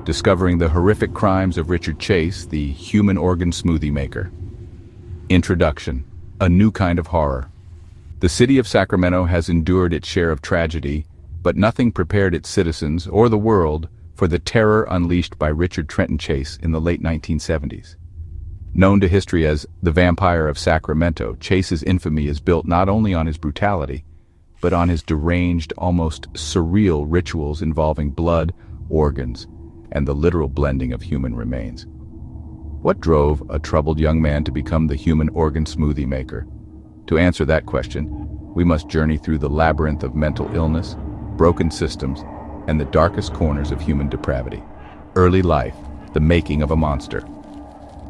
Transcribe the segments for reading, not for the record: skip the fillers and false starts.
discovering the horrific crimes of Richard Chase, the human organ smoothie maker. Introduction: a new kind of horror. The city of Sacramento has endured its share of tragedy, but nothing prepared its citizens or the world for the terror unleashed by Richard Trenton Chase in the late 1970s. Known to history as the Vampire of Sacramento, Chase's infamy is built not only on his brutality, but on his deranged, almost surreal rituals involving blood, organs, and the literal blending of human remains. What drove a troubled young man to become the human organ smoothie maker? To answer that question, we must journey through the labyrinth of mental illness, broken systems, and the darkest corners of human depravity. Early life: the making of a monster.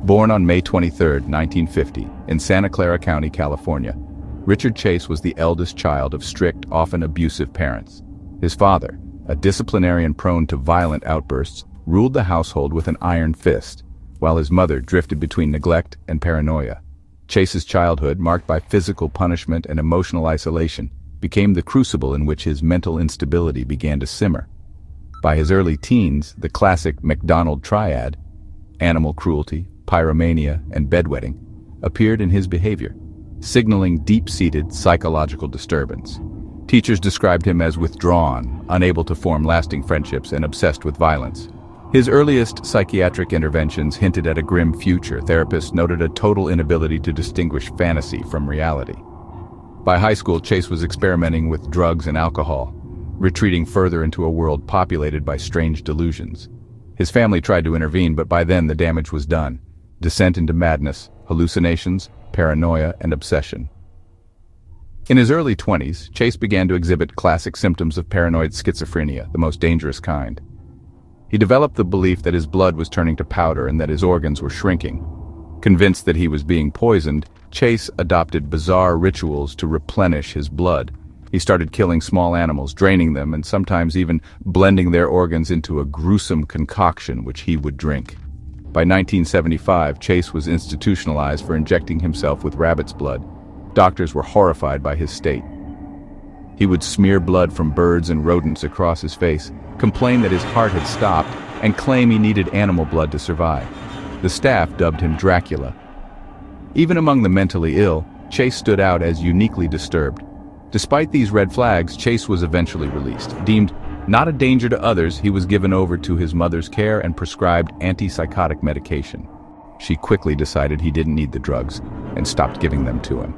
Born on May 23, 1950, in Santa Clara County, California, Richard Chase was the eldest child of strict, often abusive parents. His father, a disciplinarian prone to violent outbursts, ruled the household with an iron fist, while his mother drifted between neglect and paranoia. Chase's childhood, marked by physical punishment and emotional isolation, became the crucible in which his mental instability began to simmer. By his early teens, the classic McDonald triad, animal cruelty, pyromania, and bedwetting, appeared in his behavior, signaling deep-seated psychological disturbance. Teachers described him as withdrawn, unable to form lasting friendships, and obsessed with violence. His earliest psychiatric interventions hinted at a grim future. Therapists noted a total inability to distinguish fantasy from reality. By high school, Chase was experimenting with drugs and alcohol, retreating further into a world populated by strange delusions. His family tried to intervene, but by then the damage was done. Descent into madness, hallucinations, paranoia, and obsession. In his early 20s, Chase began to exhibit classic symptoms of paranoid schizophrenia, the most dangerous kind. He developed the belief that his blood was turning to powder and that his organs were shrinking. Convinced that he was being poisoned, Chase adopted bizarre rituals to replenish his blood. He started killing small animals, draining them, and sometimes even blending their organs into a gruesome concoction which he would drink. By 1975, Chase was institutionalized for injecting himself with rabbit's blood. Doctors were horrified by his state. He would smear blood from birds and rodents across his face, complain that his heart had stopped, and claim he needed animal blood to survive. The staff dubbed him Dracula. Even among the mentally ill, Chase stood out as uniquely disturbed. Despite these red flags, Chase was eventually released. Deemed not a danger to others, he was given over to his mother's care and prescribed antipsychotic medication. She quickly decided he didn't need the drugs and stopped giving them to him.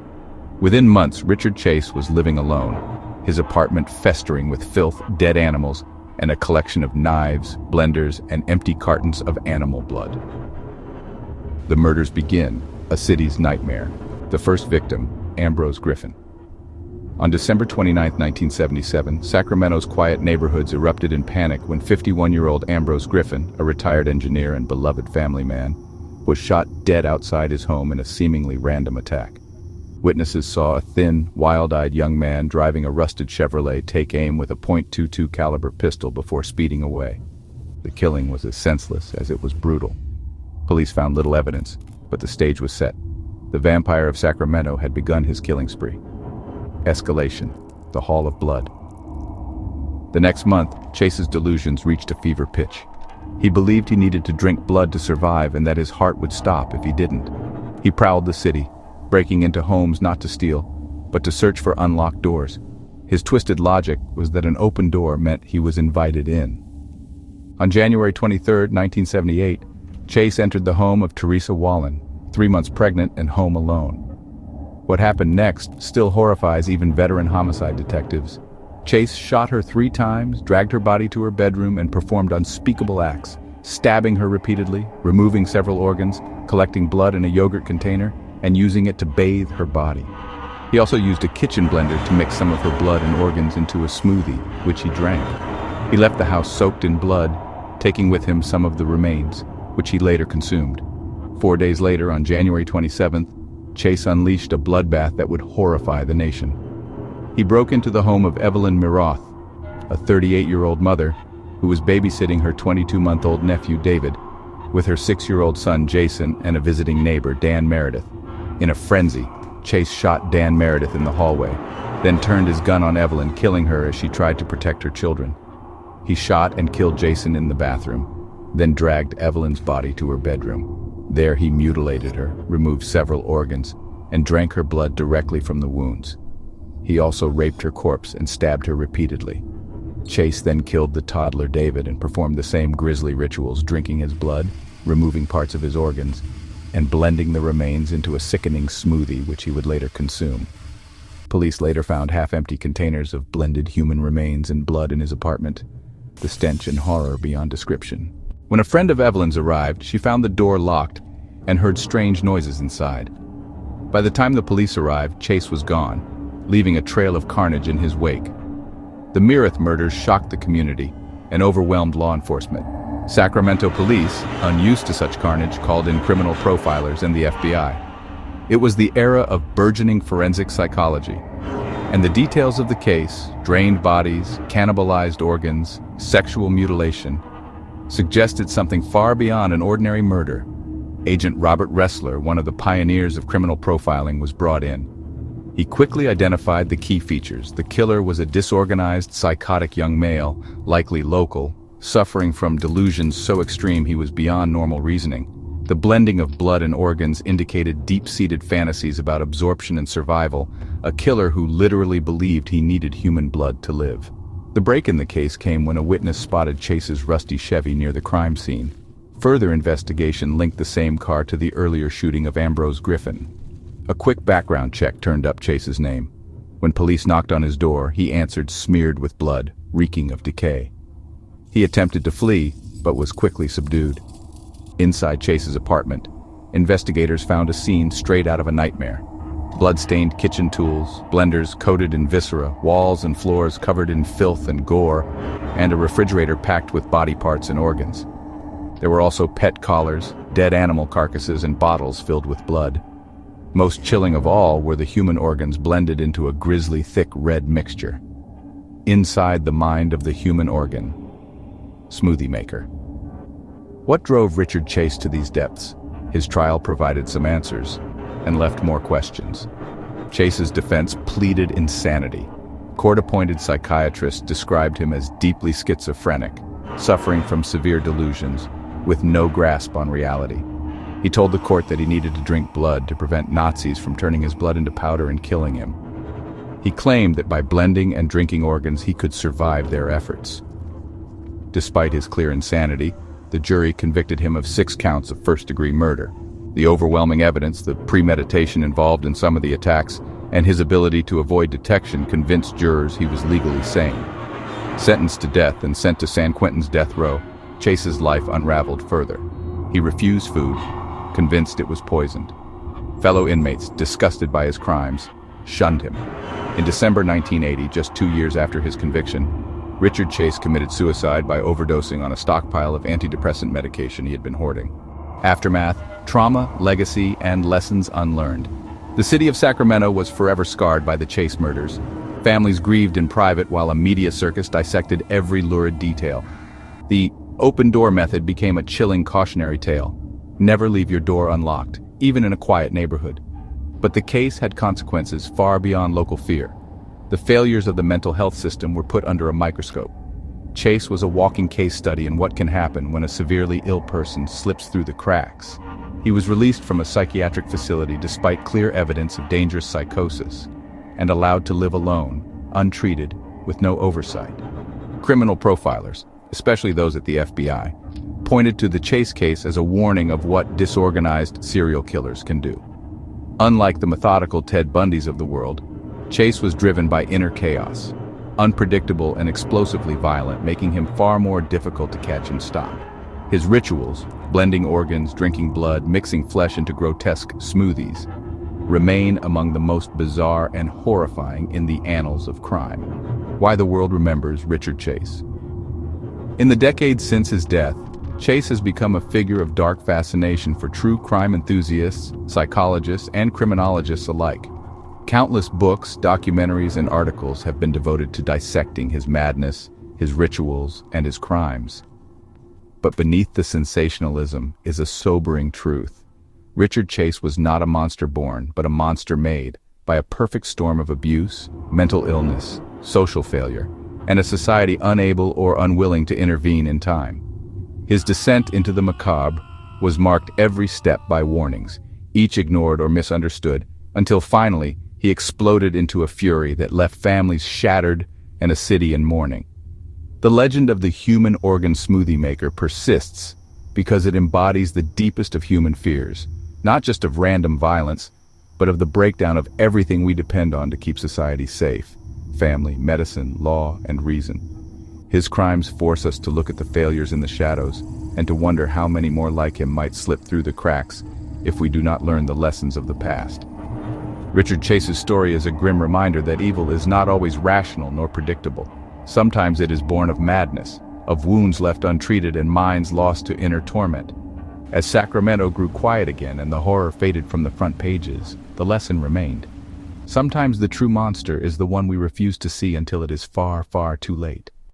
Within months, Richard Chase was living alone, his apartment festering with filth, dead animals, and a collection of knives, blenders, and empty cartons of animal blood. The murders begin, a city's nightmare. The first victim, Ambrose Griffin. On December 29, 1977, Sacramento's quiet neighborhoods erupted in panic when 51-year-old Ambrose Griffin, a retired engineer and beloved family man, was shot dead outside his home in a seemingly random attack. Witnesses saw a thin, wild-eyed young man driving a rusted Chevrolet take aim with a .22 caliber pistol before speeding away. The killing was as senseless as it was brutal. Police found little evidence, but the stage was set. The Vampire of Sacramento had begun his killing spree. Escalation, the Hall of Blood. The next month, Chase's delusions reached a fever pitch. He believed he needed to drink blood to survive and that his heart would stop if he didn't. He prowled the city, breaking into homes not to steal, but to search for unlocked doors. His twisted logic was that an open door meant he was invited in. On January 23, 1978, Chase entered the home of Teresa Wallen, 3 months pregnant and home alone. What happened next still horrifies even veteran homicide detectives. Chase shot her 3 times, dragged her body to her bedroom, and performed unspeakable acts, stabbing her repeatedly, removing several organs, collecting blood in a yogurt container, and using it to bathe her body. He also used a kitchen blender to mix some of her blood and organs into a smoothie, which he drank. He left the house soaked in blood, taking with him some of the remains, which he later consumed. 4 days later, on January 27th, Chase unleashed a bloodbath that would horrify the nation. He broke into the home of Evelyn Miroth, a 38-year-old mother who was babysitting her 22-month-old nephew David, with her 6-year-old son Jason and a visiting neighbor, Dan Meredith. In a frenzy, Chase shot Dan Meredith in the hallway, then turned his gun on Evelyn, killing her as she tried to protect her children. He shot and killed Jason in the bathroom. then dragged Evelyn's body to her bedroom. There he mutilated her, removed several organs, and drank her blood directly from the wounds. He also raped her corpse and stabbed her repeatedly. Chase then killed the toddler David and performed the same grisly rituals, drinking his blood, removing parts of his organs, and blending the remains into a sickening smoothie which he would later consume. Police later found half-empty containers of blended human remains and blood in his apartment. The stench and horror beyond description. When a friend of Evelyn's arrived, she found the door locked and heard strange noises inside. By the time the police arrived, Chase was gone, leaving a trail of carnage in his wake. The Meredith murders shocked the community and overwhelmed law enforcement. Sacramento police, unused to such carnage, called in criminal profilers and the FBI. It was the era of burgeoning forensic psychology, and the details of the case, drained bodies, cannibalized organs, sexual mutilation, suggested something far beyond an ordinary murder. Agent Robert Ressler, one of the pioneers of criminal profiling, was brought in. He quickly identified the key features. The killer was a disorganized, psychotic young male, likely local, suffering from delusions so extreme he was beyond normal reasoning. The blending of blood and organs indicated deep-seated fantasies about absorption and survival, a killer who literally believed he needed human blood to live. The break in the case came when a witness spotted Chase's rusty Chevy near the crime scene. Further investigation linked the same car to the earlier shooting of Ambrose Griffin. A quick background check turned up Chase's name. When police knocked on his door, he answered smeared with blood, reeking of decay. He attempted to flee, but was quickly subdued. Inside Chase's apartment, investigators found a scene straight out of a nightmare. Blood-stained kitchen tools, blenders coated in viscera, walls and floors covered in filth and gore, and a refrigerator packed with body parts and organs. There were also pet collars, dead animal carcasses, and bottles filled with blood. Most chilling of all were the human organs blended into a grisly, thick red mixture. Inside the mind of the human organ, smoothie maker. What drove Richard Chase to these depths? His trial provided some answers and left more questions. Chase's defense pleaded insanity. Court-appointed psychiatrists described him as deeply schizophrenic, suffering from severe delusions, with no grasp on reality. He told the court that he needed to drink blood to prevent Nazis from turning his blood into powder and killing him. He claimed that by blending and drinking organs he could survive their efforts. Despite his clear insanity, the jury convicted him of 6 counts of first-degree murder. The overwhelming evidence, the premeditation involved in some of the attacks, and his ability to avoid detection convinced jurors he was legally sane. Sentenced to death and sent to San Quentin's death row, Chase's life unraveled further. He refused food, convinced it was poisoned. Fellow inmates, disgusted by his crimes, shunned him. In December 1980, just 2 years after his conviction, Richard Chase committed suicide by overdosing on a stockpile of antidepressant medication he had been hoarding. Aftermath, trauma, legacy, and lessons unlearned. The city of Sacramento was forever scarred by the Chase murders. Families grieved in private while a media circus dissected every lurid detail. The open-door method became a chilling cautionary tale. Never leave your door unlocked, even in a quiet neighborhood. But the case had consequences far beyond local fear. The failures of the mental health system were put under a microscope. Chase was a walking case study in what can happen when a severely ill person slips through the cracks. He was released from a psychiatric facility despite clear evidence of dangerous psychosis, and allowed to live alone, untreated, with no oversight. Criminal profilers, especially those at the FBI, pointed to the Chase case as a warning of what disorganized serial killers can do. Unlike the methodical Ted Bundys of the world, Chase was driven by inner chaos, unpredictable and explosively violent, making him far more difficult to catch and stop. His rituals, blending organs, drinking blood, mixing flesh into grotesque smoothies, remain among the most bizarre and horrifying in the annals of crime. Why the world remembers Richard Chase. In the decades since his death, Chase has become a figure of dark fascination for true crime enthusiasts, psychologists, and criminologists alike. Countless books, documentaries, and articles have been devoted to dissecting his madness, his rituals, and his crimes. But beneath the sensationalism is a sobering truth. Richard Chase was not a monster born, but a monster made by a perfect storm of abuse, mental illness, social failure, and a society unable or unwilling to intervene in time. His descent into the macabre was marked every step by warnings, each ignored or misunderstood, until finally he exploded into a fury that left families shattered and a city in mourning. The legend of the human organ smoothie maker persists because it embodies the deepest of human fears, not just of random violence, but of the breakdown of everything we depend on to keep society safe: family, medicine, law, and reason. His crimes force us to look at the failures in the shadows and to wonder how many more like him might slip through the cracks if we do not learn the lessons of the past. Richard Chase's story is a grim reminder that evil is not always rational nor predictable. Sometimes it is born of madness, of wounds left untreated and minds lost to inner torment. As Sacramento grew quiet again and the horror faded from the front pages, the lesson remained. Sometimes the true monster is the one we refuse to see until it is far, far too late.